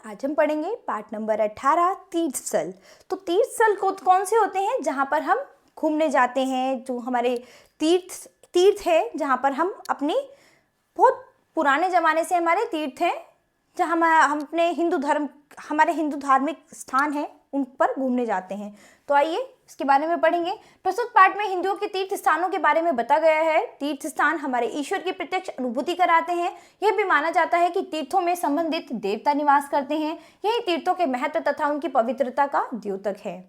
आज हम पढ़ेंगे पाठ नंबर 18 तीर्थ स्थल। तो तीर्थ स्थल कौन से होते हैं? जहाँ पर हम घूमने जाते हैं, जो हमारे तीर्थ है, जहाँ पर हम अपने बहुत पुराने ज़माने से हमारे तीर्थ हैं, जहाँ हम अपने हमारे हिंदू धार्मिक स्थान हैं, उन पर घूमने जाते हैं। तो आइए इसके बारे में पढ़ेंगे। प्रस्तुत पाठ में हिंदुओं के तीर्थ स्थानों के बारे में बताया गया है। तीर्थ स्थान हमारे ईश्वर की प्रत्यक्ष अनुभूति कराते हैं। यह भी माना जाता है कि तीर्थों में संबंधित देवता निवास करते हैं। यही तीर्थों के महत्व तथा उनकी पवित्रता का द्योतक है।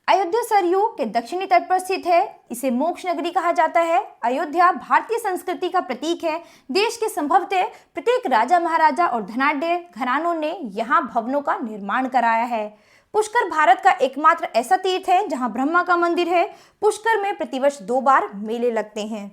अयोध्या सरयू के दक्षिणी तट पर स्थित है। इसे मोक्ष नगरी कहा जाता है। अयोध्या भारतीय संस्कृति का प्रतीक है। देश के संभवतः प्रत्येक राजा महाराजा और धनाढ्य घरानों ने यहाँ भवनों का निर्माण कराया है। पुष्कर भारत का एकमात्र ऐसा तीर्थ है जहाँ ब्रह्मा का मंदिर है। पुष्कर में प्रतिवर्ष 2 बार मेले लगते हैं।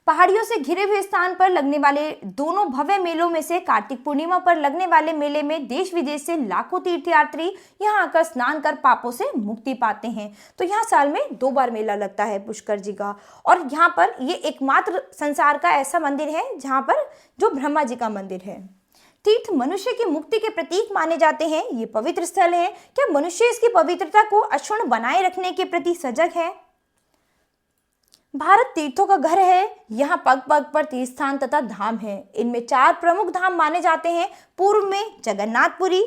पहाड़ियों से घिरे हुए स्थान पर लगने वाले दोनों भव्य मेलों में से कार्तिक पूर्णिमा पर लगने वाले मेले में देश विदेश से लाखों तीर्थयात्री यहाँ आकर स्नान कर पापों से मुक्ति पाते हैं। तो यहाँ साल में 2 बार मेला लगता है पुष्कर जी का, और यहाँ पर ये एकमात्र संसार का ऐसा मंदिर है जहाँ पर जो ब्रह्मा जी का मंदिर है। तीर्थ मनुष्य की मुक्ति के प्रतीक माने जाते हैं। ये पवित्र स्थल है। क्या मनुष्य इसकी पवित्रता को अक्षुण्ण बनाए रखने के प्रति सजग है? भारत तीर्थों का घर है। यहाँ पग पग पर तीर्थ स्थान तथा धाम है। इनमें 4 प्रमुख धाम माने जाते हैं। पूर्व में जगन्नाथपुरी,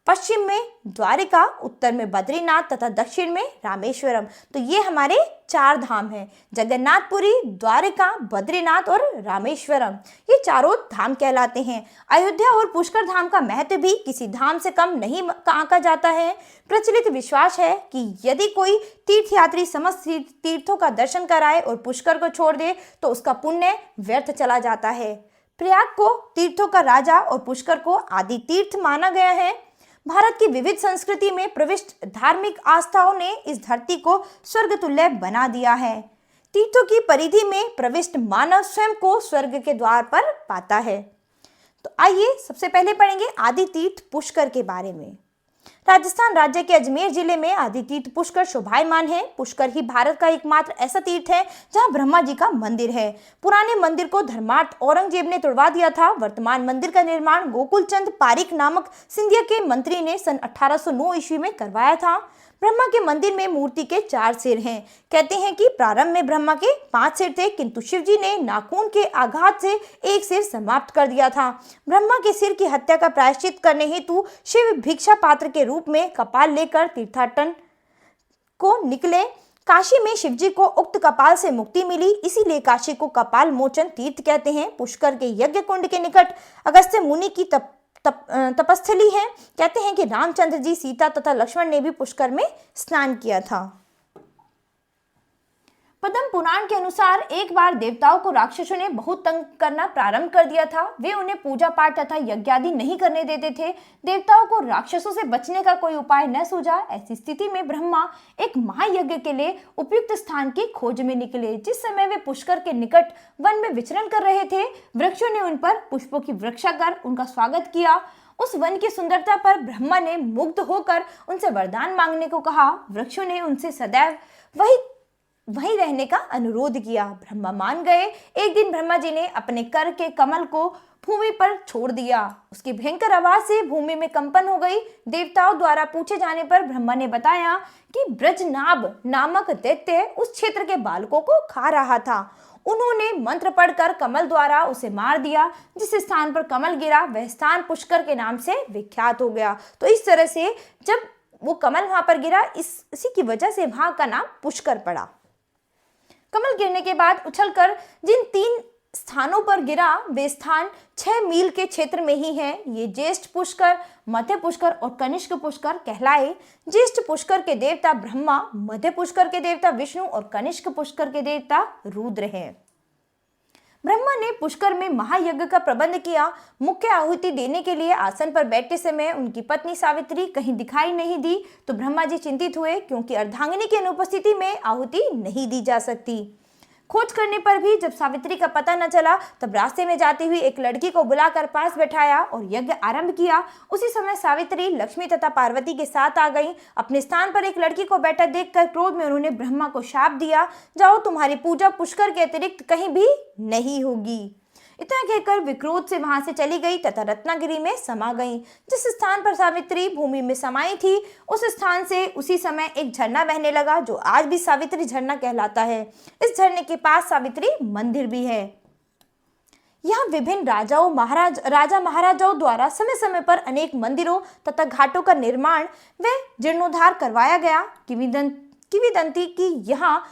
पश्चिम में द्वारिका, उत्तर में बद्रीनाथ तथा दक्षिण में रामेश्वरम। तो ये हमारे 4 धाम हैं, जगन्नाथपुरी, द्वारिका, बद्रीनाथ और रामेश्वरम। ये चारों धाम कहलाते हैं। अयोध्या और पुष्कर धाम का महत्व भी किसी धाम से कम नहीं आंका जाता है। प्रचलित विश्वास है कि यदि कोई तीर्थयात्री समस्त तीर्थों का दर्शन कराए और पुष्कर को छोड़ दे तो उसका पुण्य व्यर्थ चला जाता है। प्रयाग को तीर्थों का राजा और पुष्कर को आदि तीर्थ माना गया है। भारत की विविध संस्कृति में प्रविष्ट धार्मिक आस्थाओं ने इस धरती को स्वर्ग तुल्य बना दिया है। तीर्थों की परिधि में प्रविष्ट मानव स्वयं को स्वर्ग के द्वार पर पाता है। तो आइए सबसे पहले पढ़ेंगे आदि तीर्थ पुष्कर के बारे में। राजस्थान राज्य के अजमेर जिले में आदि तीर्थ पुष्कर शोभायमान है। पुष्कर ही भारत का एकमात्र ऐसा तीर्थ है जहां ब्रह्मा जी का मंदिर है। पुराने मंदिर को धर्मार्थ औरंगजेब ने तुड़वा दिया था। वर्तमान मंदिर का निर्माण गोकुल चंद पारिक नामक सिंधिया के मंत्री ने सन 1809 ईस्वी में करवाया था। ब्रह्मा के मंदिर में मूर्ति के 4 सिर हैं। कहते हैं कि प्रारंभ में ब्रह्मा के 5 सिर थे, किंतु शिव जी ने नाखून के आघात से एक सिर समाप्त कर दिया था। ब्रह्मा के सिर की हत्या का प्रायश्चित करने हेतु शिव भिक्षा पात्र के रूप में कपाल लेकर तीर्थाटन को निकले। काशी में शिवजी को उक्त कपाल से मुक्ति मिली, इसीलिए काशी को कपाल मोचन तीर्थ कहते हैं। पुष्कर के यज्ञ कुंड के निकट अगस्त्य मुनि की तपस्थली है। कहते हैं कि रामचंद्र जी, सीता तथा लक्ष्मण ने भी पुष्कर में स्नान किया था। पद्म पुराण के अनुसार एक बार देवताओं को राक्षसों ने बहुत तंग करना प्रारंभ कर दिया था। वे उन्हें पूजा पाठ तथा यज्ञ आदि नहीं करने देते थे। देवताओं को राक्षसों से बचने का कोई उपाय न सूझा। ऐसी स्थिति में ब्रह्मा एक महायज्ञ के लिए उपयुक्त स्थान की खोज में निकले। जिस समय वे पुष्कर के निकट वन में विचरण कर रहे थे, वृक्षों ने उन पर पुष्पों की वर्षा कर उनका स्वागत किया। उस वन की सुंदरता पर ब्रह्मा ने मुग्ध होकर उनसे वरदान मांगने को कहा। वृक्षों ने उनसे सदैव वहीं रहने का अनुरोध किया। ब्रह्मा मान गए। एक दिन ब्रह्मा जी ने अपने कर के कमल को भूमि पर छोड़ दिया। उसकी भयंकर आवाज से भूमि में कंपन हो गई। देवताओं द्वारा पूछे जाने पर ब्रह्मा ने बताया कि ब्रजनाभ नामक दैत्य उस क्षेत्र के बालकों को खा रहा था। उन्होंने मंत्र पढ़कर कमल द्वारा उसे मार दिया। जिस स्थान पर कमल गिरा वह स्थान पुष्कर के नाम से विख्यात हो गया। तो इस तरह से जब वो कमल वहां पर गिरा, इसी की वजह से वहां का नाम पुष्कर पड़ा। कमल गिरने के बाद उछलकर जिन 3 स्थानों पर गिरा वे स्थान 6 मील के क्षेत्र में ही हैं। ये ज्येष्ठ पुष्कर, मध्य पुष्कर और कनिष्क पुष्कर कहलाए। ज्येष्ठ पुष्कर के देवता ब्रह्मा, मध्य पुष्कर के देवता विष्णु और कनिष्क पुष्कर के देवता रुद्र हैं। ब्रह्मा ने पुष्कर में महायज्ञ का प्रबंध किया। मुख्य आहुति देने के लिए आसन पर बैठते समय उनकी पत्नी सावित्री कहीं दिखाई नहीं दी तो ब्रह्मा जी चिंतित हुए, क्योंकि अर्धांगिनी की अनुपस्थिति में आहुति नहीं दी जा सकती। खोज करने पर भी जब सावित्री का पता न चला तब रास्ते में जाती हुई एक लड़की को बुलाकर पास बैठाया और यज्ञ आरंभ किया। उसी समय सावित्री लक्ष्मी तथा पार्वती के साथ आ गई। अपने स्थान पर एक लड़की को बैठा देखकर क्रोध में उन्होंने ब्रह्मा को शाप दिया, जाओ तुम्हारी पूजा पुष्कर के अतिरिक्त कहीं भी नहीं होगी। इतना कहकर विक्रोध से वहां से चली गई तथा रत्नागिरी में समा गई। जिस स्थान पर सावित्री भूमि में समाई थी उस स्थान से उसी समय एक झरना बहने लगा जो आज भी सावित्री झरना कहलाता है। इस झरने के पास सावित्री मंदिर भी है। यहाँ विभिन्न राजा महाराजाओं द्वारा समय समय पर अनेक मंदिरों तथा घाटों का निर्माण व जीर्णोद्धार करवाया गया। किंवदंती की यहाँ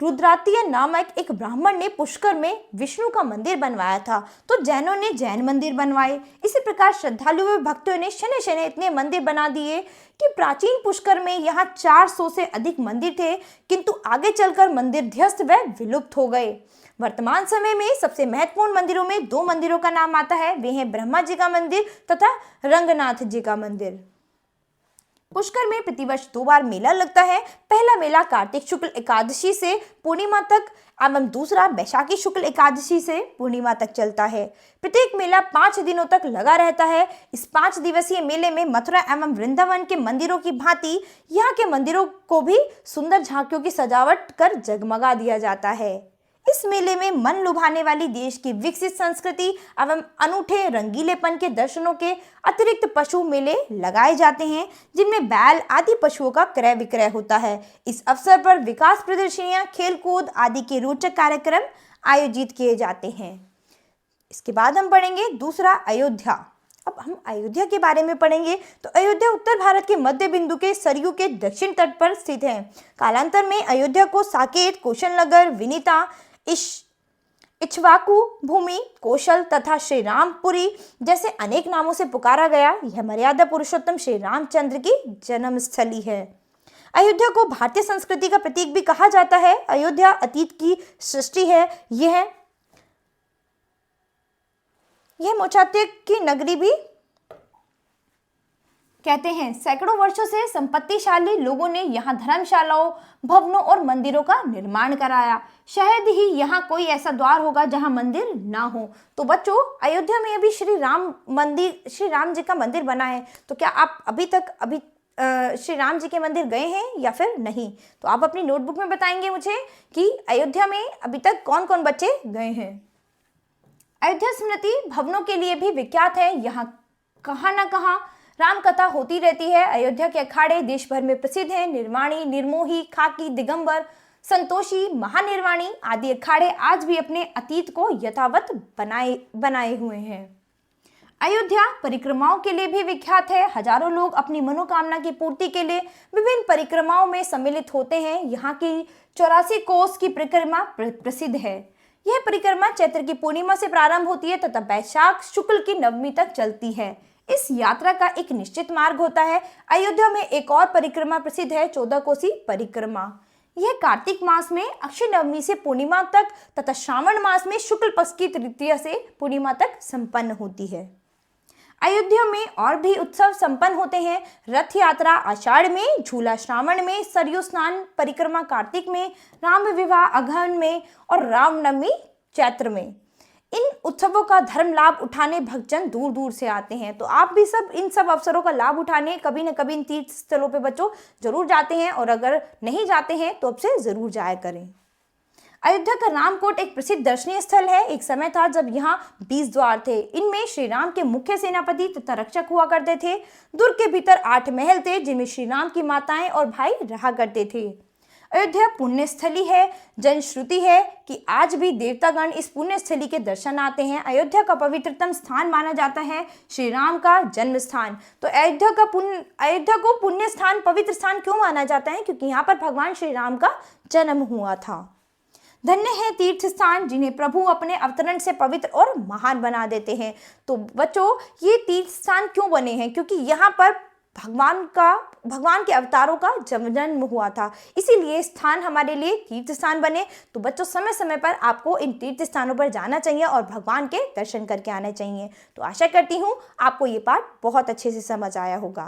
रुद्रातिय नामक एक ब्राह्मण ने पुष्कर में विष्णु का मंदिर बनवाया था, तो जैनों ने जैन मंदिर बनवाए। इसी प्रकार श्रद्धालुओं व भक्तों ने शने शने इतने मंदिर बना दिए कि प्राचीन पुष्कर में यहाँ 400 से अधिक मंदिर थे, किंतु आगे चलकर मंदिर ध्वस्त व विलुप्त हो गए। वर्तमान समय में सबसे महत्वपूर्ण मंदिरों में 2 मंदिरों का नाम आता है, वे हैं ब्रह्मा जी का मंदिर तथा रंगनाथ जी का मंदिर। पुष्कर में प्रतिवर्ष 2 बार मेला लगता है। पहला मेला कार्तिक शुक्ल एकादशी से पूर्णिमा तक एवं दूसरा बैशाखी शुक्ल एकादशी से पूर्णिमा तक चलता है। प्रत्येक मेला 5 दिनों तक लगा रहता है। इस 5 दिवसीय मेले में मथुरा एवं वृंदावन के मंदिरों की भांति यहाँ के मंदिरों को भी सुंदर झांकियों की सजावट कर जगमगा दिया जाता है। इस मेले में मन लुभाने वाली देश की विकसित संस्कृति एवं अनूठे रंगीलेपन के दर्शनों के अतिरिक्त पशु मेले लगाए जाते हैं, जिनमें बैल आदि पशुओं का क्रय विक्रय होता है। इस अवसर पर विकास प्रदर्शनियां, खेलकूद आदि के रोचक कार्यक्रम आयोजित किए जाते हैं। इसके बाद हम पढ़ेंगे दूसरा अयोध्या। अब हम अयोध्या के बारे में पढ़ेंगे तो अयोध्या उत्तर भारत के मध्य बिंदु के सरयू के दक्षिण तट पर स्थित है। कालांतर में अयोध्या को साकेत, कौशलनगर, विनीता, इक्ष्वाकु भूमि, कौशल तथा श्री रामपुरी जैसे अनेक नामों से पुकारा गया। यह मर्यादा पुरुषोत्तम श्री रामचंद्र की जन्मस्थली है। अयोध्या को भारतीय संस्कृति का प्रतीक भी कहा जाता है। अयोध्या अतीत की सृष्टि है। यह मोक्षात्य की नगरी भी कहते हैं। सैकड़ों वर्षों से संपत्तिशाली लोगों ने यहाँ धर्मशालाओं, भवनों और मंदिरों का निर्माण कराया। शायद ही यहाँ कोई ऐसा द्वार होगा जहाँ मंदिर ना हो। तो बच्चों, अयोध्या में अभी श्री राम जी का मंदिर बना है, तो क्या आप अभी श्री राम जी के मंदिर गए हैं या फिर नहीं? तो आप अपनी नोटबुक में बताएंगे मुझे कि अयोध्या में अभी तक कौन कौन बच्चे गए हैं। अयोध्या स्मृति भवनों के लिए भी विख्यात है। यहाँ कहाँ ना कहाँ राम कथा होती रहती है। अयोध्या के अखाड़े देश भर में प्रसिद्ध हैं। निर्वाणी, निर्मोही, खाकी, दिगंबर, संतोषी, महानिर्वाणी आदि अखाड़े आज भी अपने अतीत को यथावत बनाए हुए हैं। अयोध्या परिक्रमाओं के लिए भी विख्यात है। हजारों लोग अपनी मनोकामना की पूर्ति के लिए विभिन्न परिक्रमाओं में सम्मिलित होते हैं। यहाँ की 84 कोस की परिक्रमा प्रसिद्ध है। यह परिक्रमा चैत्र की पूर्णिमा से प्रारंभ होती है तथा बैशाख शुक्ल की नवमी तक चलती है। इस यात्रा का एक निश्चित मार्ग होता है। अयोध्या में एक और परिक्रमा प्रसिद्ध है, 14 कोसी परिक्रमा। यह कार्तिक मास में अक्षय नवमी से पूर्णिमा तक तथा श्रावण मास में शुक्ल पक्ष की तृतीया से पूर्णिमा तक संपन्न होती है। अयोध्या में और भी उत्सव संपन्न होते हैं। रथ यात्रा आषाढ़ में, झूला श्रावण में, सरयू स्नान परिक्रमा कार्तिक में, राम विवाह अगहन में और रामनवमी चैत्र में। इन उत्सवों का धर्म लाभ उठाने भक्तजन दूर दूर से आते हैं। तो आप भी इन सब अवसरों का लाभ उठाने कभी न कभी इन तीर्थ स्थलों पे बच्चों जरूर जाते हैं, और अगर नहीं जाते हैं तो अब से जरूर जाया करें। अयोध्या का रामकोट एक प्रसिद्ध दर्शनीय स्थल है। एक समय था जब यहाँ 20 द्वार थे। इनमें श्री राम के मुख्य सेनापति तथा रक्षक हुआ करते थे। दुर्ग के भीतर 8 महल थे जिनमें श्री राम की माताएं और भाई रहा करते थे। अयोध्या पुण्यस्थली है। जनश्रुति है कि आज भी देवतागण इस पुण्यस्थली के दर्शन आते हैं। अयोध्या का पवित्रतम स्थान माना जाता है श्री राम का जन्म स्थान। तो अयोध्या को पुण्य स्थान, पवित्र स्थान क्यों माना जाता है? क्योंकि यहाँ पर भगवान श्री राम का जन्म हुआ था। धन्य है तीर्थ स्थान जिन्हें प्रभु अपने अवतरण से पवित्र और महान बना देते हैं। तो बच्चों, ये तीर्थ स्थान क्यों बने हैं? क्योंकि यहाँ पर भगवान के अवतारों का जन्म हुआ था, इसीलिए स्थान हमारे लिए तीर्थ स्थान बने। तो बच्चों, समय समय पर आपको इन तीर्थ स्थानों पर जाना चाहिए और भगवान के दर्शन करके आने चाहिए। तो आशा करती हूँ आपको ये पाठ बहुत अच्छे से समझ आया होगा।